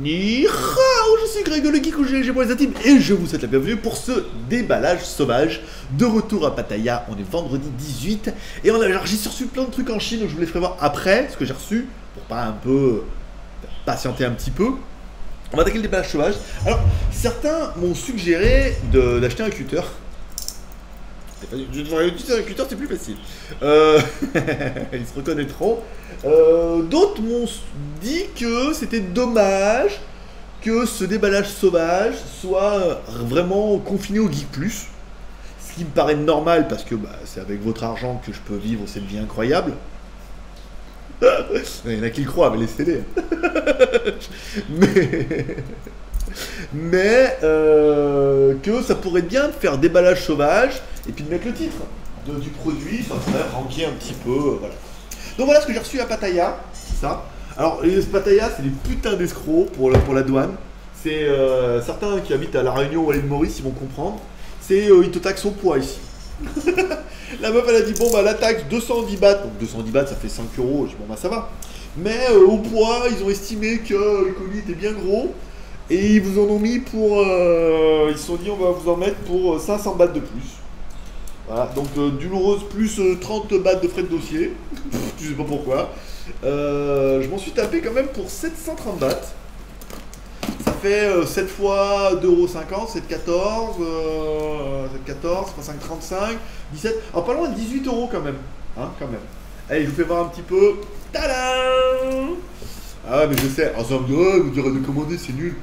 Ni hao, je suis Greg le Geek ou GLG pour les intimes et je vous souhaite la bienvenue pour ce déballage sauvage de retour à Pattaya. On est vendredi 18 et alors j'ai reçu plein de trucs en Chine, je vous les ferai voir après ce que j'ai reçu pour pas un peu patienter un petit peu. On va attaquer le déballage sauvage. Alors certains m'ont suggéré d'acheter un cutter. Je devrais utiliser un cutter, c'est plus facile. Ils se reconnaîtront. D'autres m'ont dit que c'était dommage que ce déballage sauvage soit vraiment confiné au Geek Plus. Ce qui me paraît normal parce que c'est avec votre argent que je peux vivre cette vie incroyable. Il y en a qui le croient, mais laissez-les. mais que ça pourrait être bien de faire déballage sauvage et puis de mettre le titre du produit, ça pourrait ranker un petit peu, voilà. Donc voilà ce que j'ai reçu à Pattaya, c'est ça. Alors les Pattaya, c'est des putains d'escrocs pour la douane. C'est certains qui habitent à La Réunion ou à l'île Maurice, ils vont comprendre. C'est ils te taxent au poids ici. La meuf elle a dit bon la taxe 210 bahts, donc 210 bahts ça fait 5 euros, je dis bon ça va. Mais au poids, ils ont estimé que le colis était bien gros. Et ils vous en ont mis pour... ils se sont dit on va vous en mettre pour 500 bahts de plus. Voilà, donc douloureuse plus 30 bahts de frais de dossier. Je sais pas pourquoi. Je m'en suis tapé quand même pour 730 bahts. Ça fait 7 fois 2,50 €, 7,14, 7,14, 5,35, 17... Alors pas loin de 18 € quand même. Hein, quand même. Allez, je vous fais voir un petit peu. Tadam! Ah mais je sais, alors ça me dit, oh, vous direz de commander, c'est nul.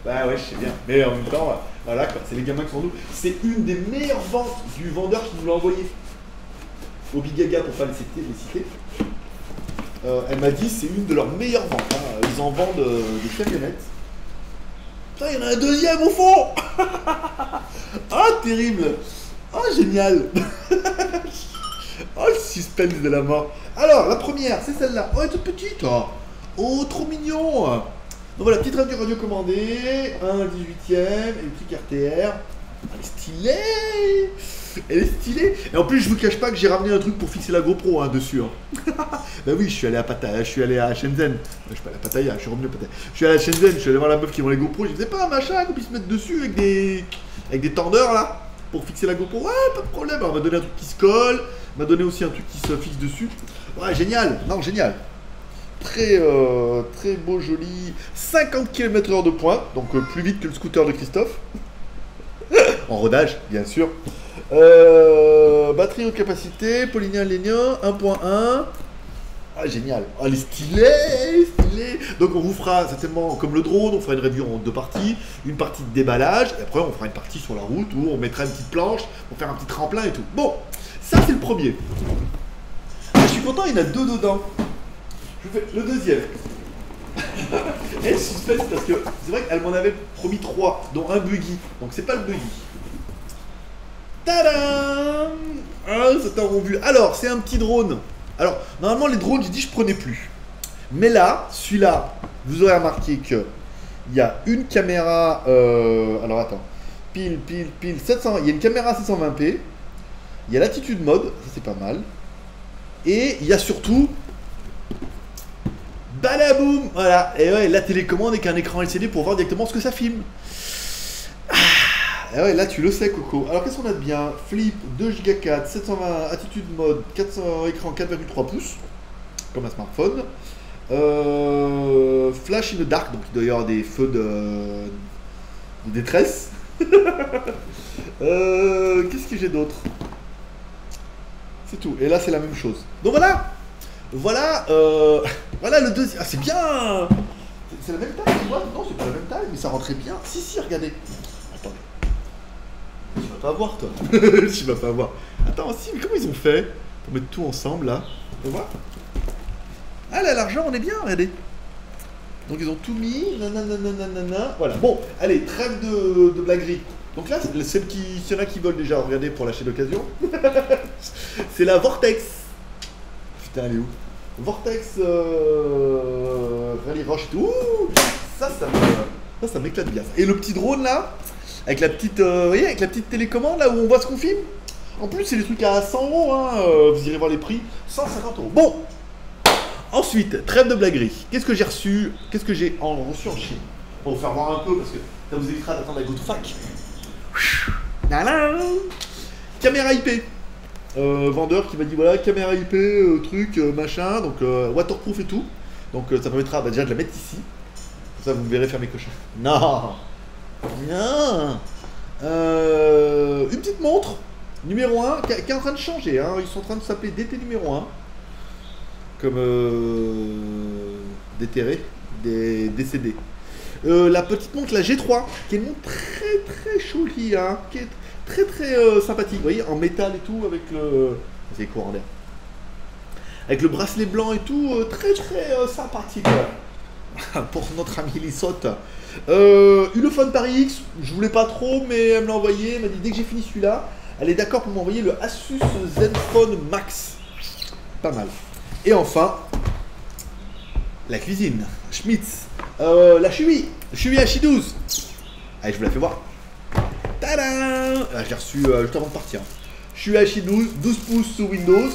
Bah ouais, je sais bien. Mais en même temps, voilà quoi, c'est les gamins qui sont nous. C'est une des meilleures ventes du vendeur qui nous l'a envoyé. Au Big Gaga pour pas les citer. Elle m'a dit c'est une de leurs meilleures ventes. Hein. Ils en vendent des camionnettes. Putain, il y en a un deuxième au fond. Ah, terrible. Ah, génial. Oh, le suspense de la mort. Alors, la première, c'est celle-là. Oh, elle est toute petite. Oh, trop mignon. Donc voilà, petite radio commandée, un 18e, électrique RTR. Elle est stylée. Elle est stylée. Et en plus, je vous cache pas que j'ai ramené un truc pour fixer la GoPro dessus. Bah oui, je suis allé à Pattaya, je suis allé à Shenzhen. Je suis pas allé à Pattaya, je suis revenu à Pattaya. Je suis allé à Shenzhen, je suis allé voir la meuf qui vend les GoPro. Je disais pas un machin qu'on puisse mettre dessus avec des tendeurs là pour fixer la GoPro. Ouais, pas de problème. Alors, on m'a donné un truc qui se colle, m'a donné aussi un truc qui se fixe dessus. Ouais, génial. Non, génial. Très beau, joli. 50 km/h de pointe, donc plus vite que le scooter de Christophe. En rodage, bien sûr. Batterie haute capacité, polynéen 1.1. Ah, génial. Ah, elle est stylée. Donc on vous fera certainement, comme le drone, on fera une review en 2 parties. Une partie de déballage, et après on fera une partie sur la route où on mettra une petite planche pour faire un petit tremplin et tout. Bon, ça c'est le premier. Ah, je suis content, il y en a 2 dedans. Je vous fais le deuxième. Elle suspense parce que c'est vrai qu'elle m'en avait promis 3, dont un buggy. Donc c'est pas le buggy. Tadam! Ah, c'est un rond vu. Alors, c'est un petit drone. Alors, normalement, les drones, j'ai dit je prenais plus. Mais là, celui-là, vous aurez remarqué que il y a une caméra. Alors, attends. Pile. 700. Il y a une caméra 720p. Il y a l'attitude mode. Ça, c'est pas mal. Et il y a surtout. Balaboum! Voilà. Et ouais, la télécommande avec un écran LCD pour voir directement ce que ça filme. Ah ouais, là tu le sais, Coco. Alors qu'est-ce qu'on a de bien? Flip 2 Go 4, 720 attitude mode, 400 écran 4,3 pouces, comme un smartphone. Flash in the dark, donc il doit y avoir des feux de détresse. Qu'est-ce que j'ai d'autre? C'est tout. Et là c'est la même chose. Donc voilà. Voilà le deuxième. Ah c'est bien. C'est la même taille, tu vois? Non, c'est pas la même taille, mais ça rentrait bien. Si, regardez. Attendez. Tu vas pas voir, toi. Tu vas pas voir. Attends, si, mais comment ils ont fait pour mettre tout ensemble, là? On va voir. Ah, là, l'argent, on est bien, regardez. Donc, ils ont tout mis. Nanana. Voilà. Bon, allez, trêve de blaguerie. Donc là, s'il y en a qui veulent déjà regarder pour lâcher d'occasion, c'est la Vortex. Putain, elle est où? Vortex Rally Roche et tout. Ça m'éclate bien. Et le petit drone, là, avec la petite, vous voyez, avec la petite télécommande là où on voit ce qu'on filme. En plus, c'est des trucs à 100 €, hein. Vous irez voir les prix. 150 €. Bon, Ensuite, trêve de blaguerie. Qu'est-ce que j'ai reçu? Qu'est-ce que j'ai reçu en Chine? On va vous faire voir un peu parce que ça vous évitera d'attendre la GoToFac. Caméra IP. Vendeur qui m'a dit voilà, caméra IP, truc, machin, donc waterproof et tout. Donc ça permettra déjà de la mettre ici. Comme ça vous me verrez faire mes cochons. Non. Non. Une petite montre, numéro 1, qui est en train de changer. Hein. Ils sont en train de s'appeler DT numéro 1. Comme déterré, décédé. La petite montre, la G3, qui est une montre très jolie, hein, qui est très sympathique. Vous voyez, en métal et tout, avec le. C'est courant d'air. Avec le bracelet blanc et tout, très sympathique. Pour notre ami Lissotte. Ulefone Paris X, je voulais pas trop, mais elle me l'a envoyé. Elle m'a dit dès que j'ai fini celui-là, elle est d'accord pour m'envoyer le Asus Zenfone Max. Pas mal. Et enfin, la cuisine, Schmitz, la Chui H12. Allez, je vous la fais voir. Tadam! Je l'ai reçu juste avant de partir. Chui H12, 12 pouces sous Windows,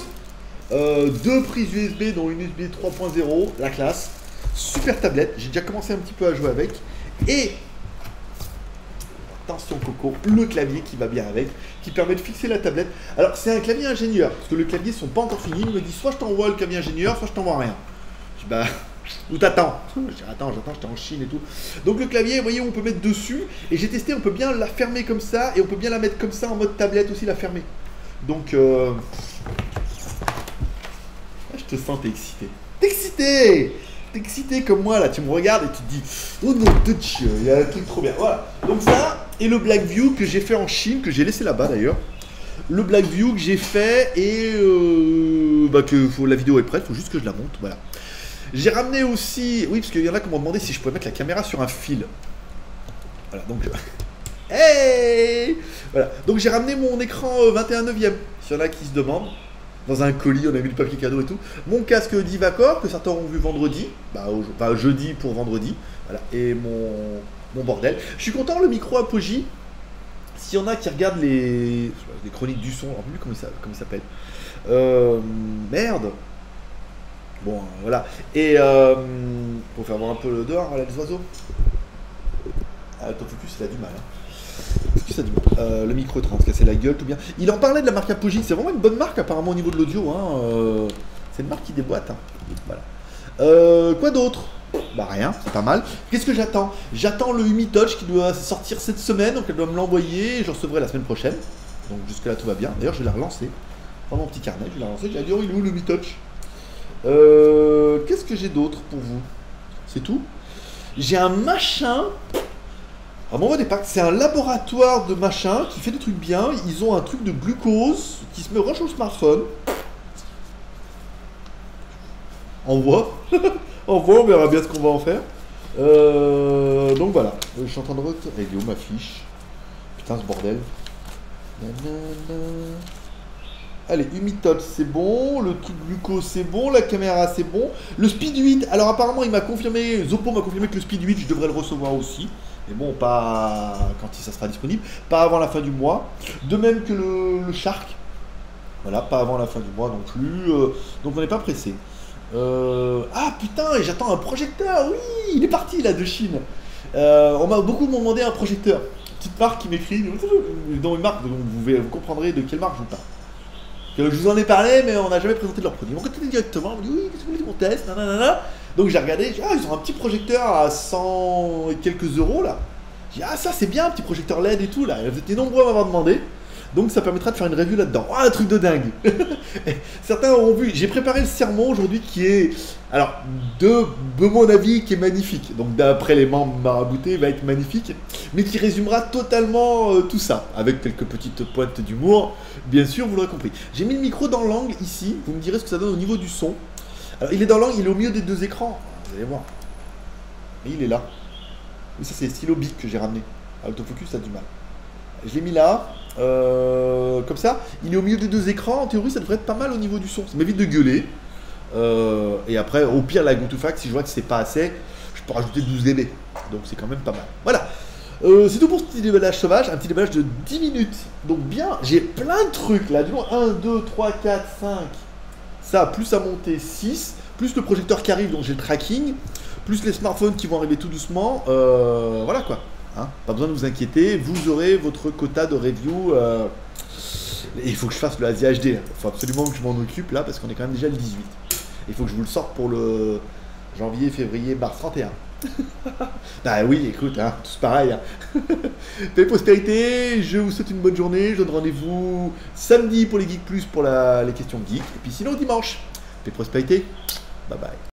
2 prises USB, dont une USB 3.0, la classe. Super tablette, j'ai déjà commencé un petit peu à jouer avec. Et, attention Coco, le clavier qui va bien avec, qui permet de fixer la tablette. Alors c'est un clavier ingénieur, parce que le clavier sont pas encore finis. Il me dit soit je t'envoie le clavier ingénieur, soit je t'envoie rien. Je dis bah, où t'attends? Je dis attends, j'étais en Chine et tout. Donc le clavier, vous voyez, on peut mettre dessus. Et j'ai testé, on peut bien la fermer comme ça, et on peut bien la mettre comme ça en mode tablette aussi, la fermer. Donc, je te sens, t'es excité. T'es excité! Excité comme moi là, tu me regardes et tu te dis oh non de Dieu, il y a un truc trop bien. Voilà, donc ça et le Blackview que j'ai fait en Chine, que j'ai laissé là-bas d'ailleurs. Le Blackview que j'ai fait et la vidéo est prête, il faut juste que je la monte. Voilà. J'ai ramené aussi, oui parce qu'il y en a qui m'ont demandé si je pouvais mettre la caméra sur un fil. Voilà donc hey voilà, donc j'ai ramené mon écran 21/9. S'il y en a qui se demandent. Dans un colis, on a mis le papier cadeau et tout. Mon casque d'Ivacor, que certains ont vu vendredi. Jeudi pour vendredi. Voilà. Et mon bordel. Je suis content, le micro Apogee. S'il y en a qui regardent les chroniques du son, alors plus comment il s'appelle. Merde. Bon, voilà. Et pour faire voir un peu le dehors, voilà, les oiseaux. Ah, l'autofocus, il a du mal. Hein. Le micro est en train de se casser la gueule, tout bien. Il en parlait de la marque Apogee, c'est vraiment une bonne marque apparemment au niveau de l'audio. Hein. C'est une marque qui déboîte. Hein. Voilà. Quoi d'autre? Bah rien, c'est pas mal. Qu'est-ce que j'attends? J'attends le Humi Touch qui doit sortir cette semaine, donc elle doit me l'envoyer et je recevrai la semaine prochaine. Donc jusque là tout va bien. D'ailleurs je vais la relancer. Dans mon petit carnet, je vais la relancer. J'ai dit oh, il est où le Humi Touch? Qu'est-ce que j'ai d'autre pour vous? C'est tout? J'ai un machin. Alors m'envoie des packs, c'est un laboratoire de machin qui fait des trucs bien. Ils ont un truc de glucose qui se met rush au smartphone. Envoie. Envoie, on verra bien ce qu'on va en faire. Donc voilà, je suis en train de elle est où ma fiche? Putain ce bordel. Allez, Humitol c'est bon, le truc glucose c'est bon, la caméra c'est bon. Le Speed 8, alors apparemment il m'a confirmé, Zoppo m'a confirmé que le Speed 8 je devrais le recevoir aussi. Mais bon, pas quand ça sera disponible, pas avant la fin du mois. De même que le Shark. Voilà, pas avant la fin du mois non plus. Donc on n'est pas pressé. Ah putain, et j'attends un projecteur. Oui, il est parti là de Chine. Beaucoup m'ont demandé un projecteur. Petite marque qui m'écrit, dans une marque, donc vous comprendrez de quelle marque je vous parle. Je vous en ai parlé, mais on n'a jamais présenté leur produit. On contacté directement, on me dit oui, qu'est-ce que vous voulez qu'on teste, nanana. Donc j'ai regardé, ils ont un petit projecteur à 100 et quelques euros là. J'ai dit, ah ça c'est bien, un petit projecteur LED et tout là. Vous étiez nombreux à m'avoir demandé. Donc ça permettra de faire une review là-dedans. Oh, un truc de dingue. Certains auront vu, j'ai préparé le sermon aujourd'hui qui est, alors, de mon avis, qui est magnifique. Donc d'après les membres maraboutés, il va être magnifique. Mais qui résumera totalement tout ça. Avec quelques petites pointes d'humour. Bien sûr, vous l'aurez compris. J'ai mis le micro dans l'angle ici. Vous me direz ce que ça donne au niveau du son. Alors il est dans l'angle, il est au milieu des deux écrans. Vous allez voir. Et il est là. Oui, ça c'est le stylo bic que j'ai ramené. Autofocus, ça a du mal. Je l'ai mis là. Comme ça, il est au milieu des deux écrans. En théorie, ça devrait être pas mal au niveau du son. Ça m'évite de gueuler. Et après, au pire, la GoToFac, si je vois que c'est pas assez, je peux rajouter 12 dB. Donc c'est quand même pas mal. Voilà. C'est tout pour ce petit déballage sauvage. Un petit déballage de 10 minutes. Donc bien, j'ai plein de trucs là. Du moins 1, 2, 3, 4, 5. Ça, plus à monter 6. plus le projecteur qui arrive, donc j'ai le tracking, plus les smartphones qui vont arriver tout doucement, voilà quoi. Hein, pas besoin de vous inquiéter, vous aurez votre quota de review. Et il faut que je fasse le Asia HD, il faut absolument que je m'en occupe là, parce qu'on est quand même déjà le 18. Il faut que je vous le sorte pour le janvier, février, mars 31. Bah oui, écoute, hein, tous pareil. Hein. Paix et prospérité, je vous souhaite une bonne journée. Je donne rendez-vous samedi pour les Geeks Plus pour les questions geeks. Et puis sinon dimanche. Paix et prospérité, bye bye.